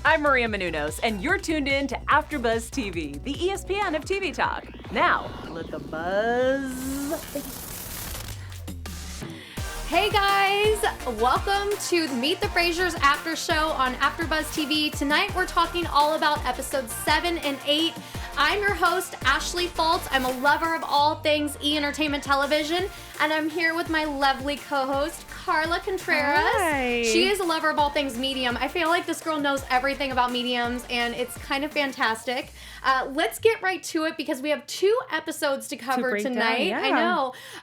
I'm Maria Menounos, and you're tuned in to AfterBuzz TV, the ESPN of TV talk. Now, let the buzz begin. Hey guys, welcome to Meet The Frasers After Show on AfterBuzz TV. Tonight we're talking all about episodes 7 and 8. I'm your host, Ashley Fultz. I'm a lover of all things E-entertainment television, and I'm here with my lovely co-host, Carla Contreras. Hi. She is a lover of all things medium. I feel like this girl knows everything about mediums, and it's kind of fantastic. Let's get right to it because we have 2 episodes to cover tonight. Down, yeah.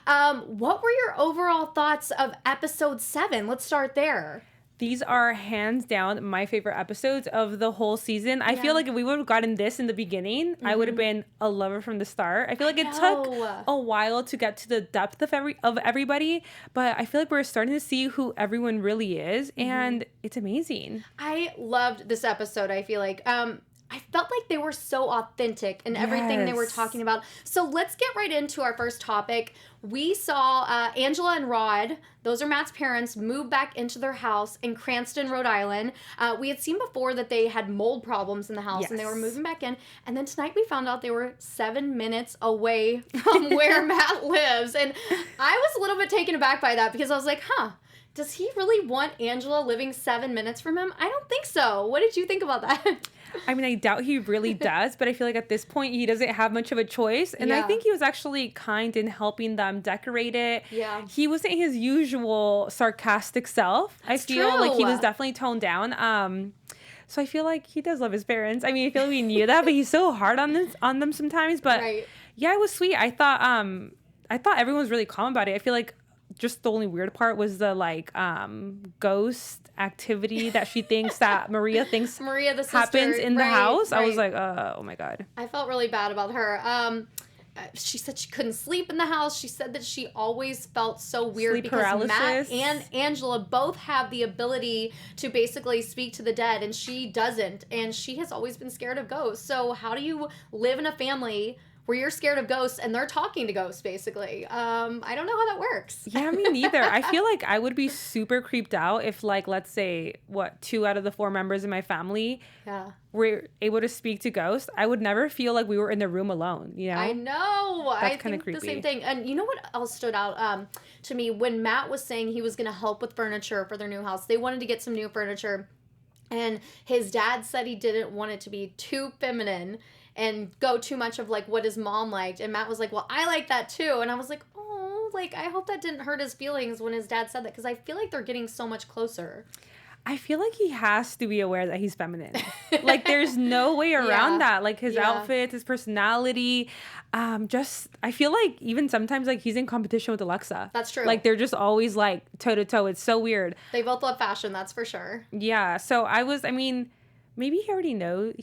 I know. What were your overall thoughts of episode 7? Let's start there. These are hands down my favorite episodes of the whole season. I feel like if we would have gotten this in the beginning, I would have been a lover from the start. I feel like it took a while to get to the depth of everybody, but I feel like we're starting to see who everyone really is, and it's amazing. I loved this episode, I feel like. I felt like they were so authentic in everything they were talking about. So let's get right into our first topic. We saw Angela and Rod, those are Matt's parents, move back into their house in Cranston, Rhode Island. We had seen before that they had mold problems in the house and they were moving back in. And then tonight we found out they were 7 minutes away from where Matt lives. And I was a little bit taken aback by that because I was like, does he really want Angela living 7 minutes from him? I don't think so. What did you think about that? I mean, I doubt he really does, but I feel like at this point he doesn't have much of a choice. And I think he was actually kind in helping them decorate it. Yeah. He wasn't his usual sarcastic self. That's I feel like he was true. definitely toned down. So I feel like he does love his parents. I mean, I feel like we knew that, but he's so hard on them sometimes. But yeah, it was sweet. I thought everyone was really calm about it. I feel like just the only weird part was the ghost activity that she thinks that Maria thinks the sister, happens in the house. I was like, oh my God. I felt really bad about her. She said she couldn't sleep in the house. She said that she always felt so weird Sleep because paralysis. Matt and Angela both have the ability to basically speak to the dead, and she doesn't. And she has always been scared of ghosts. So how do you live in a family where you're scared of ghosts and they're talking to ghosts, basically? I don't know how that works. Yeah, me neither. I feel like I would be super creeped out if, like, let's say, 2 out of the 4 members in my family were able to speak to ghosts. I would never feel like we were in the room alone, you know? I know. That's kind of creepy. The same thing. And you know what else stood out to me? When Matt was saying he was going to help with furniture for their new house, they wanted to get some new furniture. And his dad said he didn't want it to be too feminine and go too much of like what his mom liked. And Matt was like, well, I like that too. And I was like, oh, like, I hope that didn't hurt his feelings when his dad said that, because I feel like they're getting so much closer. I feel like he has to be aware that he's feminine. Like, there's no way around that. Like, his outfits, his personality, I feel like even sometimes, like, he's in competition with Alexa. That's true. Like, they're just always, like, toe-to-toe. It's so weird. They both love fashion, that's for sure. Yeah, so maybe he already knows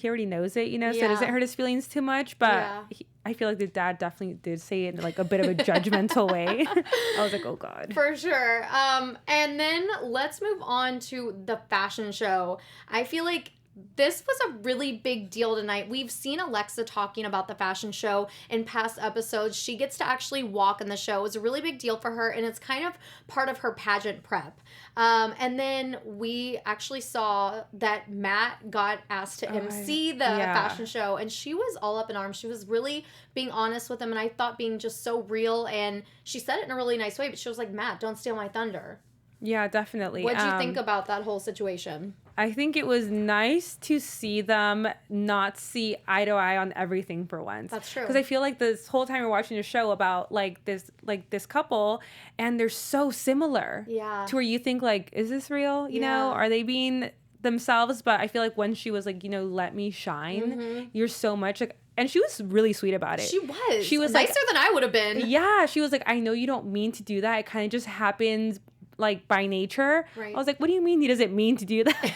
it, you know, so it doesn't hurt his feelings too much, but I feel like the dad definitely did say it in like a bit of a judgmental way. I was like, oh God. For sure. And then let's move on to the fashion show. I feel like this was a really big deal tonight. We've seen Alexa talking about the fashion show in past episodes. She gets to actually walk in the show. It was a really big deal for her, and it's kind of part of her pageant prep. And then we actually saw that Matt got asked to MC the fashion show, and she was all up in arms. She was really being honest with him, and I thought being just so real, and she said it in a really nice way, but she was like, Matt, don't steal my thunder. Yeah, definitely. What did you think about that whole situation? I think it was nice to see them not see eye to eye on everything for once. That's true. Because I feel like this whole time we're watching a show about this couple, and they're so similar. Yeah. To where you think, like, is this real? You know, are they being themselves? But I feel like when she was like, you know, let me shine, you're so much like. And she was really sweet about it. She was. She was nicer than I would have been. Yeah. She was like, I know you don't mean to do that. It kind of just happens like by nature. Right. I was like, what do you mean he doesn't mean to do that?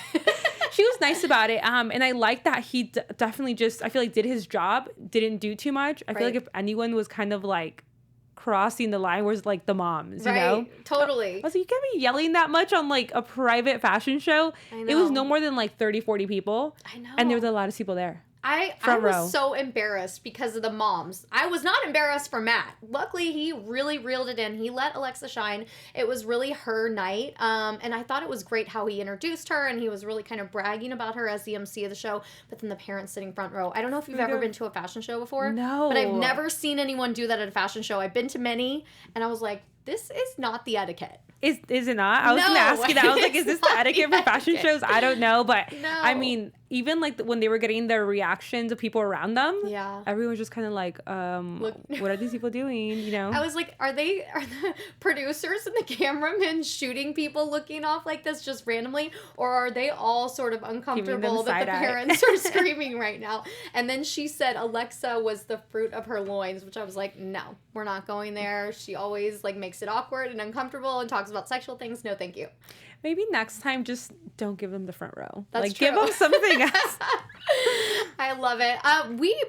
She was nice about it. And I like that he definitely just, I feel like, did his job, didn't do too much. I feel like if anyone was kind of like crossing the line, was like the moms, you know? Totally. I was like, you can't be yelling that much on like a private fashion show. I know. It was no more than like 30, 40 people. I know. And there was a lot of people there. I was so embarrassed because of the moms. I was not embarrassed for Matt. Luckily, he really reeled it in. He let Alexa shine. It was really her night. And I thought it was great how he introduced her, and he was really kind of bragging about her as the MC of the show. But then the parents sitting front row. I don't know if you've ever been to a fashion show before. No. But I've never seen anyone do that at a fashion show. I've been to many, and I was like, this is not the etiquette. Is it not? I was going to ask you that. I was like, is this the etiquette for fashion shows? I don't know. But I mean, even like when they were getting the reactions of people around them, everyone was just kind of like, what are these people doing? You know? I was like, are the producers and the cameramen shooting people looking off like this just randomly? Or are they all sort of uncomfortable that the parents are screaming right now? And then she said Alexa was the fruit of her loins, which I was like, no, we're not going there. She always like makes it awkward and uncomfortable and talks about sexual things. No, thank you. Maybe next time, just don't give them the front row. That's true. Give them something else. I love it.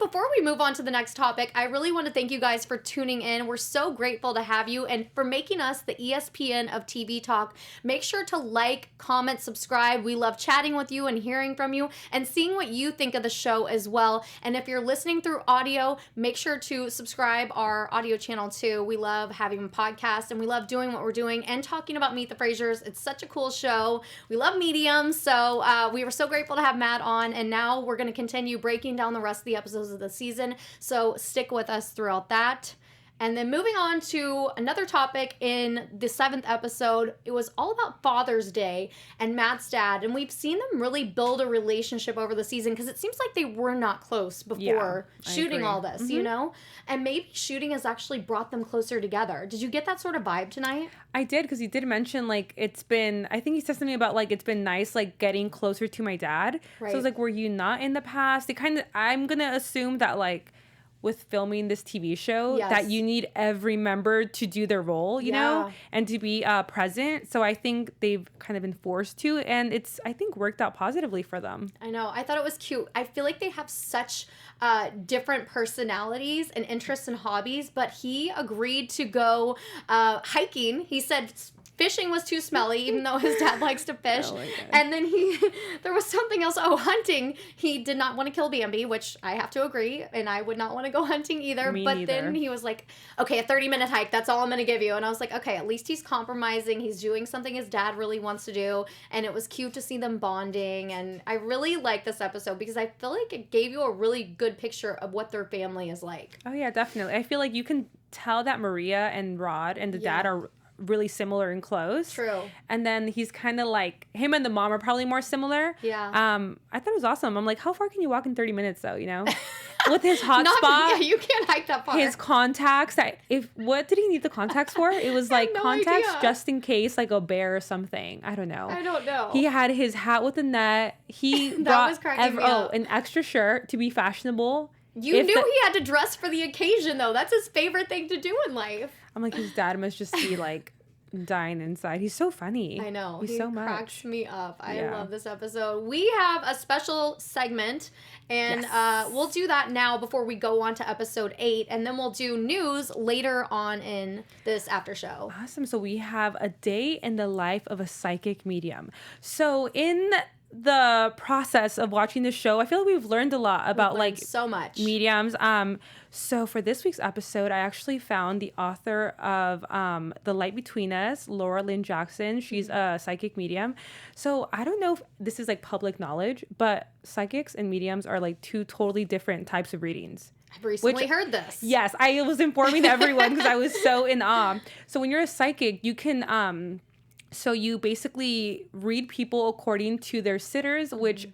Before we move on to the next topic, I really want to thank you guys for tuning in. We're so grateful to have you and for making us the ESPN of TV talk. Make sure to like, comment, subscribe. We love chatting with you and hearing from you and seeing what you think of the show as well. And if you're listening through audio, make sure to subscribe our audio channel too. We love having a podcast and we love doing what we're doing and talking about Meet the Frasers. It's such a cool show. We love mediums. So we were so grateful to have Matt on, and now we're going to continue breaking down the rest of the episodes of the season. So stick with us throughout that. And then moving on to another topic in the 7th episode, it was all about Father's Day and Matt's dad. And we've seen them really build a relationship over the season because it seems like they were not close before shooting all this, you know? And maybe shooting has actually brought them closer together. Did you get that sort of vibe tonight? I did, because he did mention, like, it's been, I think he said something about, like, it's been nice, like, getting closer to my dad. Right. So I was like, were you not in the past? It kind of, I'm going to assume that, like, with filming this TV show, that you need every member to do their role, you know, and to be present. So I think they've kind of been forced to, and it's, I think, worked out positively for them. I know. I thought it was cute. I feel like they have such different personalities and interests and hobbies, but he agreed to go hiking. He said fishing was too smelly, even though his dad likes to fish. Oh, and then there was something else. Oh, hunting. He did not want to kill Bambi, which I have to agree. And I would not want to go hunting either. Me but neither. Then he was like, okay, a 30-minute hike. That's all I'm going to give you. And I was like, okay, at least he's compromising. He's doing something his dad really wants to do. And it was cute to see them bonding. And I really like this episode because I feel like it gave you a really good picture of what their family is like. Oh, yeah, definitely. I feel like you can tell that Maria and Rod and the dad are really similar and close. True. And then he's kind of like, him and the mom are probably more similar. Yeah. I thought it was awesome. I'm like, how far can you walk in 30 minutes though, you know? With his hot spot. Yeah, you can't hike that far. His contacts. What did he need the contacts for? It was like contacts just in case, like a bear or something. I don't know. I don't know. He had his hat with a net. He brought an extra shirt to be fashionable. You knew he had to dress for the occasion, though. That's his favorite thing to do in life. I'm like, his dad must just be like dying inside. He's so funny. I know. He so cracks me up. I love this episode. We have a special segment, and we'll do that now before we go on to episode 8, and then we'll do news later on in this after show. Awesome. So we have a day in the life of a psychic medium. So in the process of watching this show, I feel like we've learned a lot about like so much mediums. So for this week's episode, I actually found the author of The Light Between Us, Laura Lynn Jackson. She's a psychic medium. So I don't know if this is like public knowledge, but psychics and mediums are like two totally different types of readings. I've recently heard this. Yes, I was informing everyone because I was so in awe. So when you're a psychic, you can so you basically read people according to their sitters, which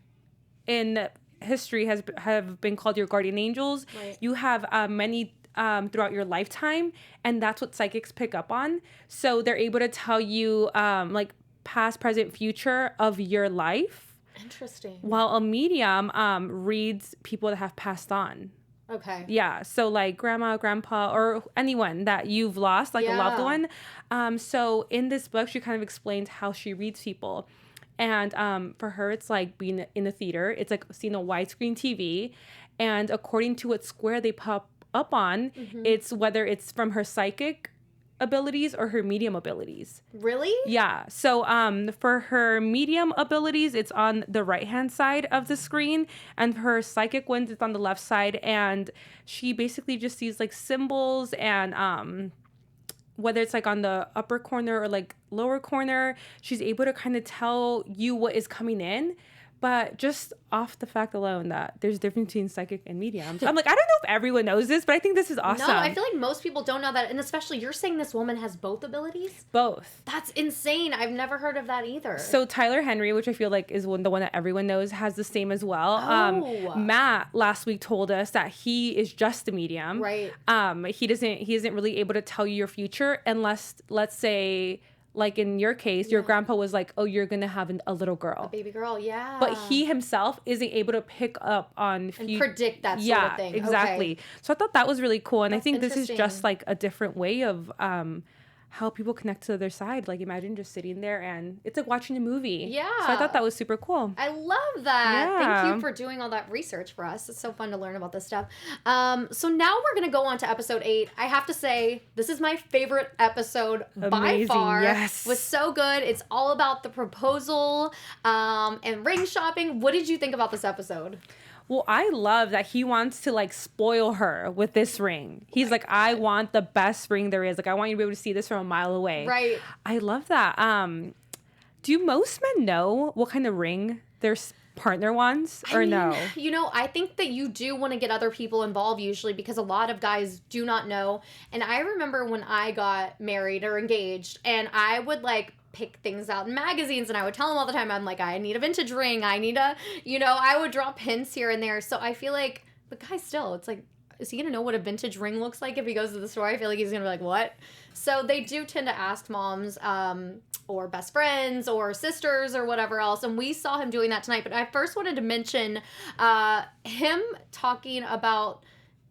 in history have been called your guardian angels. Right. You have many throughout your lifetime, and that's what psychics pick up on. So they're able to tell you like past, present, future of your life. Interesting. While a medium reads people that have passed on. Okay. Yeah. So like grandma, grandpa, or anyone that you've lost, like a loved one. So in this book, she kind of explains how she reads people. And for her, it's like being in a theater. It's like seeing a widescreen TV. And according to what square they pop up on, it's whether it's from her psychic abilities or her medium abilities. Really? Yeah. So for her medium abilities, it's on the right-hand side of the screen, and for her psychic ones, it's on the left side. And she basically just sees like symbols, and whether it's like on the upper corner or like lower corner, she's able to kind of tell you what is coming in. But just off the fact alone that there's a difference between psychic and mediums. I'm like, I don't know if everyone knows this, but I think this is awesome. No, I feel like most people don't know that. And especially you're saying this woman has both abilities? Both. That's insane. I've never heard of that either. So Tyler Henry, which I feel like is the one that everyone knows, has the same as well. Oh. Matt last week told us that he is just a medium. Right. He isn't really able to tell you your future unless, let's say, like in your case, your grandpa was like, oh, you're going to have a little girl. A baby girl, yeah. But he himself isn't able to pick up on... and predict that sort of thing. Exactly. Okay. So I thought that was really cool. And That's I think this is interesting. just like a different way of how people connect to their side. Like imagine just sitting there and it's like watching a movie. Yeah. So I thought that was super cool. I love that. Yeah. Thank you for doing all that research for us. It's so fun to learn about this stuff. So now we're going to go on to episode 8. I have to say, this is my favorite episode by far. Yes. It was so good. It's all about the proposal and ring shopping. What did you think about this episode? Well, I love that he wants to like spoil her with this ring. He's like, I want the best ring there is. Like, I want you to be able to see this from a mile away. Right. I love that. Do most men know what kind of ring their partner wants or no? You know, I think that you do want to get other people involved usually because a lot of guys do not know. And I remember when I got married or engaged and I would like pick things out in magazines and I would tell them all the time, I'm like, I need a vintage ring. I need a, I would drop hints here and there. So I feel like, but guys still, it's like, is he going to know what a vintage ring looks like if he goes to the store? I feel like he's going to be like, what? So they do tend to ask moms or best friends or sisters or whatever else. And we saw him doing that tonight. But I first wanted to mention him talking about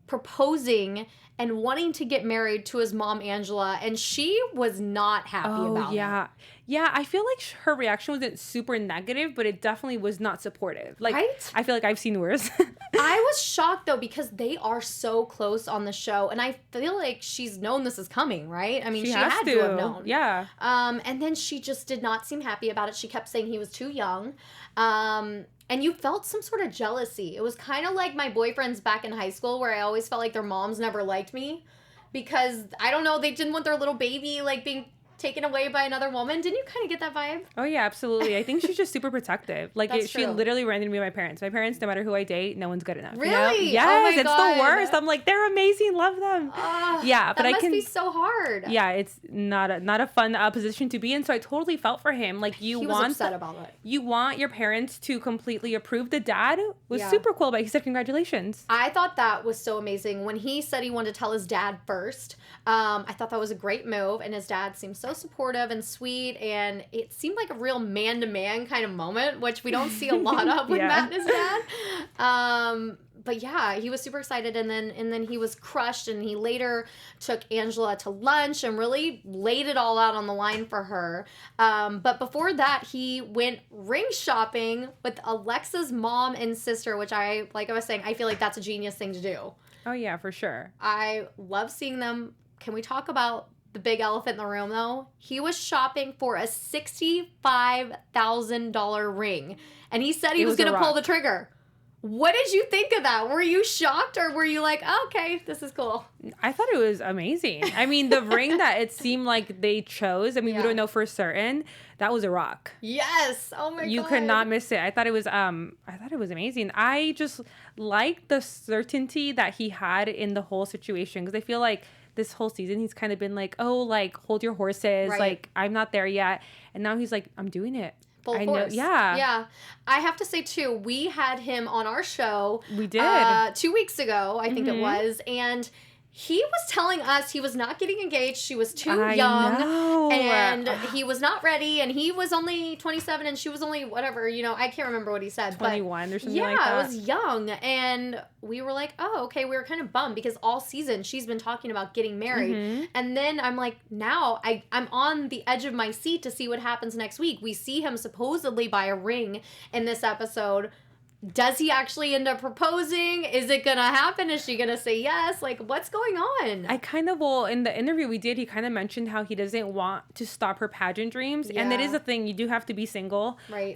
proposing and wanting to get married to his mom, Angela, and she was not happy about it. Yeah, I feel like her reaction wasn't super negative, but it definitely was not supportive. Like, right? I feel like I've seen worse. I was shocked, though, because they are so close on the show, and I feel like she's known this is coming, right? I mean, she had to have known. Yeah. And then she just did not seem happy about it. She kept saying he was too young. And you felt some sort of jealousy. It was kind of like my boyfriends back in high school where I always felt like their moms never liked me because, I don't know, they didn't want their little baby, like, being taken away by another woman. Didn't you kind of get that vibe? Oh, yeah, absolutely. I think she's just super protective. Like, she literally ran into me with my parents. My parents, no matter who I date, no one's good enough. Really? You know? Yes, oh my it's God. the worst. I'm like, they're amazing. Love them. Yeah, but that must be so hard. Yeah, it's not a fun position to be in. So I totally felt for him. Like, he was upset about it. You want your parents to completely approve. The dad was super cool about it. He said, congratulations. I thought that was so amazing. When he said he wanted to tell his dad first, I thought that was a great move. And his dad seemed so supportive and sweet, and it seemed like a real man-to-man kind of moment, which we don't see a lot of with Matt and his dad. But yeah, he was super excited, and then he was crushed, and he later took Angela to lunch and really laid it all out on the line for her. But before that, he went ring shopping with Alexa's mom and sister, which like I was saying, I feel like that's a genius thing to do. Oh yeah, for sure. I love seeing them. Can we talk about the big elephant in the room, though? He was shopping for a $65,000 ring, and he said he was going to pull the trigger. What did you think of that? Were you shocked, or were you like, oh, okay, this is cool? I thought it was amazing. I mean, the ring that it seemed like they chose, I mean, we don't know for certain, that was a rock. Yes. Oh my God. You could not miss it. I thought it was amazing. I just liked the certainty that he had in the whole situation, because I feel like this whole season he's kind of been like, oh, like, hold your horses, like, I'm not there yet. And now he's like, I'm doing it. Full force. Yeah. Yeah. I have to say, too, we had him on our show. We did. 2 weeks ago, I think it was. And he was telling us he was not getting engaged. She was too young. Know. And he was not ready. And he was only 27 and she was only whatever, I can't remember what he said. 21 or something like that. Yeah, it was young. And we were like, oh, okay. We were kind of bummed because all season she's been talking about getting married. And then I'm like, now I'm on the edge of my seat to see what happens next week. We see him supposedly buy a ring in this episode. Does he actually end up proposing? Is it gonna happen? Is she gonna say yes? Like, what's going on? In the interview we did, he kind of mentioned how he doesn't want to stop her pageant dreams. Yeah. And it is a thing. You do have to be single. Right.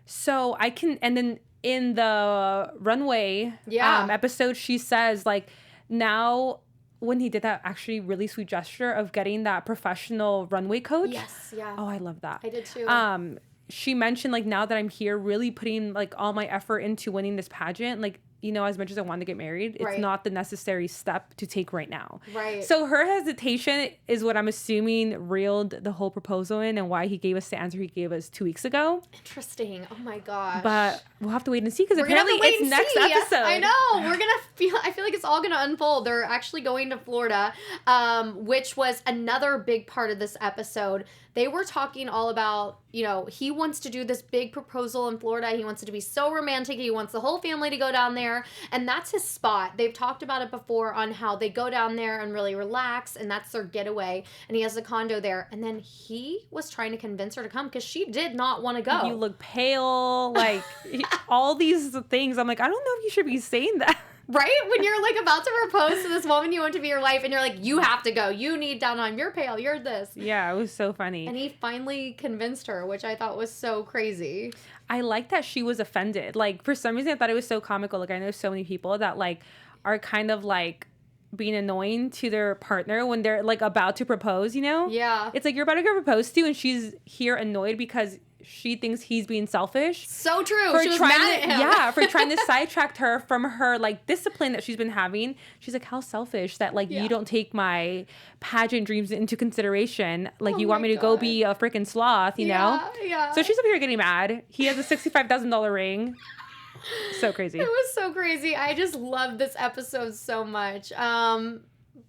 So I can, and then in the runway episode, she says, like, now when he did that actually really sweet gesture of getting that professional runway coach. Yes, yeah. Oh, I love that. I did too. She mentioned, like, now that I'm here, really putting, like, all my effort into winning this pageant, like, you know, as much as I want to get married, it's not the necessary step to take right now. Right. So her hesitation is what I'm assuming reeled the whole proposal in and why he gave us the answer he gave us 2 weeks ago. Interesting. Oh my gosh. But we'll have to wait and see because apparently it's next episode. I know. I feel like it's all going to unfold. They're actually going to Florida, which was another big part of this episode. They were talking all about, you know, he wants to do this big proposal in Florida. He wants it to be so romantic. He wants the whole family to go down there. And that's his spot. They've talked about it before on how they go down there and really relax. And that's their getaway. And he has a condo there. And then he was trying to convince her to come because she did not want to go. You look pale. Like, all these things. I'm like, I don't know if you should be saying that. Right? When you're, like, about to propose to this woman you want to be your wife, and you're like, you have to go. You need down on. You're pale. You're this. Yeah, it was so funny. And he finally convinced her, which I thought was so crazy. I like that she was offended. Like, for some reason, I thought it was so comical. Like, I know so many people that, like, are kind of, like, being annoying to their partner when they're, like, about to propose, you know? Yeah. It's like, you're about to get proposed to, and she's here annoyed because she thinks he's being selfish. So true. She was mad at him. Yeah, for trying to sidetrack her from her, like, discipline that she's been having. She's like, how selfish that, like, you don't take my pageant dreams into consideration. Like, you want me to go be a freaking sloth, you know? Yeah. So she's up here getting mad. He has a $65,000 ring. So crazy. It was so crazy. I just love this episode so much.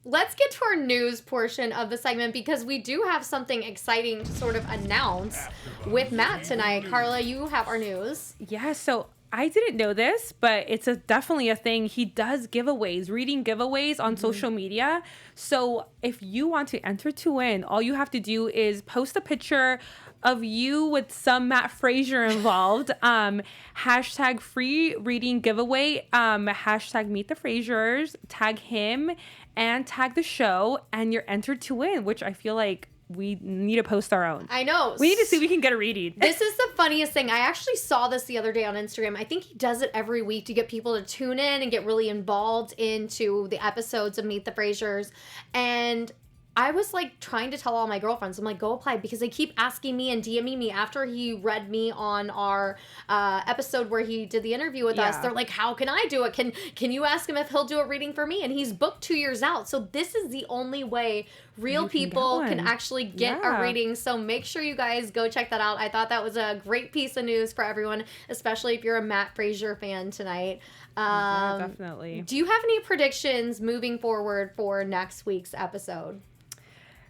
Let's get to our news portion of the segment because we do have something exciting to sort of announce with Matt tonight. Carla, you have our news. Yeah, so I didn't know this, but it's definitely a thing. He does giveaways, reading giveaways on social media. So if you want to enter to win, all you have to do is post a picture of you with some Matt Fraser involved. Hashtag free reading giveaway. Hashtag Meet The Frasers. Tag him and tag the show, and you're entered to win, which I feel like we need to post our own. I know. We need to see if we can get a reading. This is the funniest thing. I actually saw this the other day on Instagram. I think he does it every week to get people to tune in and get really involved into the episodes of Meet the Frasers. And I was, like, trying to tell all my girlfriends, I'm like, go apply, because they keep asking me and DMing me after he read me on our episode where he did the interview with us. They're like, how can I do it? Can you ask him if he'll do a reading for me? And he's booked 2 years out. So this is the only way real people can actually get a reading. So make sure you guys go check that out. I thought that was a great piece of news for everyone, especially if you're a Matt Fraser fan tonight. Yeah, definitely. Do you have any predictions moving forward for next week's episode?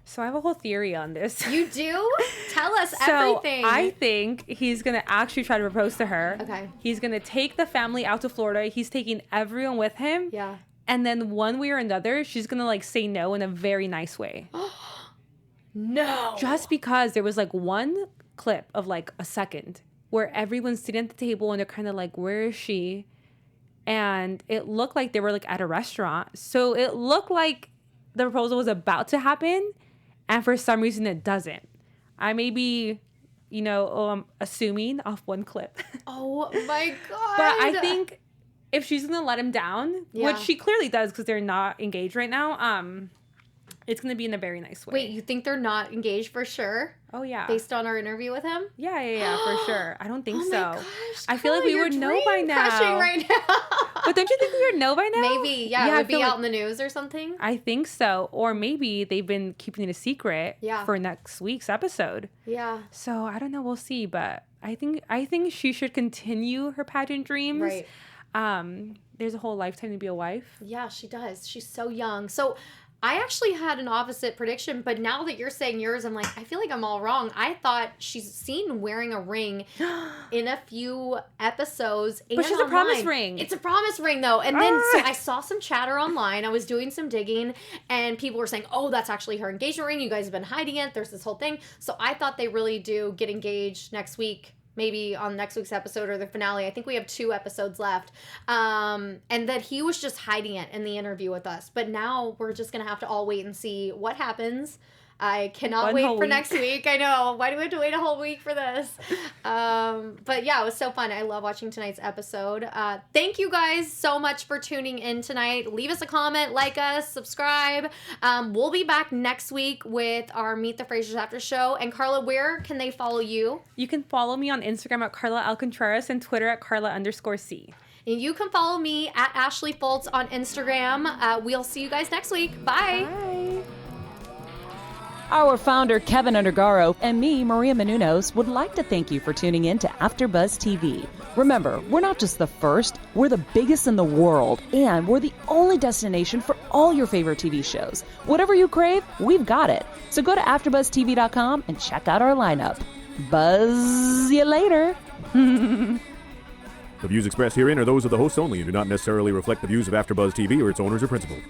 So I have a whole theory on this. You do? Tell us everything. I think he's going to actually try to propose to her. Okay. He's going to take the family out to Florida. He's taking everyone with him. Yeah. And then one way or another, she's going to, like, say no in a very nice way. No. Just because there was, like, one clip of, like, a second where everyone's sitting at the table and they're kind of like, where is she? And it looked like they were, like, at a restaurant. So it looked like the proposal was about to happen. And for some reason, it doesn't. I may be, assuming off one clip. Oh, my God. But I think if she's going to let him down, which she clearly does because they're not engaged right now, it's going to be in a very nice way. Wait, you think they're not engaged for sure? Oh, yeah. Based on our interview with him? Yeah, for sure. I don't think so. Oh, my gosh. I feel like we would know by now. Crushing right now. But don't you think we would know by now? Maybe, yeah. It would be out in the news or something. I think so. Or maybe they've been keeping it a secret for next week's episode. Yeah. So I don't know. We'll see. But I think she should continue her pageant dreams. Right. There's a whole lifetime to be a wife. Yeah, she does. She's so young. So I actually had an opposite prediction, but now that you're saying yours, I'm like, I feel like I'm all wrong. I thought she's seen wearing a ring in a few episodes. But she's a promise ring. It's a promise ring, though. And then so I saw some chatter online. I was doing some digging, and people were saying, oh, that's actually her engagement ring. You guys have been hiding it. There's this whole thing. So I thought they really do get engaged next week. maybe on next week's episode or the finale. I think we have 2 episodes left. And that he was just hiding it in the interview with us. But now we're just going to have to all wait and see what happens. I cannot wait for next week. I know. Why do we have to wait a whole week for this? But yeah, it was so fun. I love watching tonight's episode. Thank you guys so much for tuning in tonight. Leave us a comment, like us, subscribe. We'll be back next week with our Meet the Frasers After show. And Carla, where can they follow you? You can follow me on Instagram at Carla L. Contreras and Twitter at Carla_C. And you can follow me at Ashley Foltz on Instagram. We'll see you guys next week. Bye. Bye. Our founder, Keven Undergaro, and me, Maria Menounos, would like to thank you for tuning in to AfterBuzz TV. Remember, we're not just the first, we're the biggest in the world, and we're the only destination for all your favorite TV shows. Whatever you crave, we've got it. So go to AfterBuzzTV.com and check out our lineup. Buzz you later. The views expressed herein are those of the hosts only and do not necessarily reflect the views of AfterBuzz TV or its owners or principals.